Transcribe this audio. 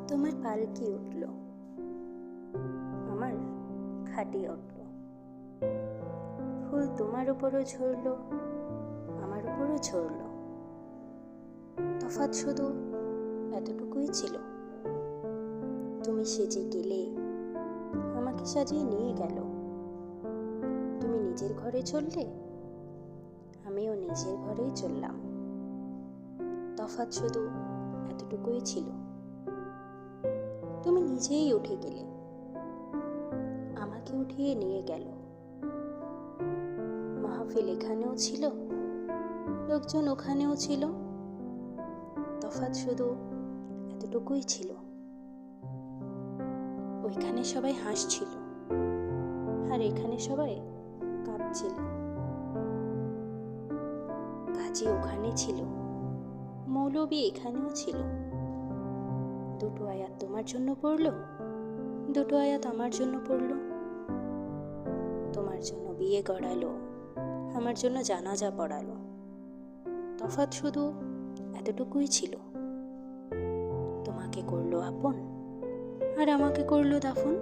তোমার পালকি উঠল, আমার খাটিয়ে উঠল। ফুল তোমার উপরও ঝরল, আমার উপরও ঝরল। তফাৎ শুধু এতটুকুই ছিল, তুমি সেজে গেলে, আমাকে সাজিয়ে নিয়ে গেল। তুমি নিজের ঘরে চললে, আমিও নিজের ঘরেই চললাম। তফাৎ শুধু এতটুকুই ছিল, তুমি নিজেই উঠে গেলে, আমাকে উঠিয়ে নিয়ে গেল। মাহফিল এখানেও ছিল, লোকজন ওখানেও ছিল। তফাৎ শুধু এতটুকুই ছিল, ওইখানে সবাই হাসছিল আর এখানে সবাই কাঁদছিল। কাজী ওখানে ছিল, মৌলবী এখানেও ছিল। দুটো আয়াত তোমার জন্য পড়লো, দুটো আয়াত আমার জন্য পড়লো। তোমার জন্য বিয়ে গড়ালো, আমার জন্য জানাজা পড়ালো। তফাৎ শুধু এতটুকুই ছিল, তোমাকে করলো আপন আর আমাকে করলো দাফন।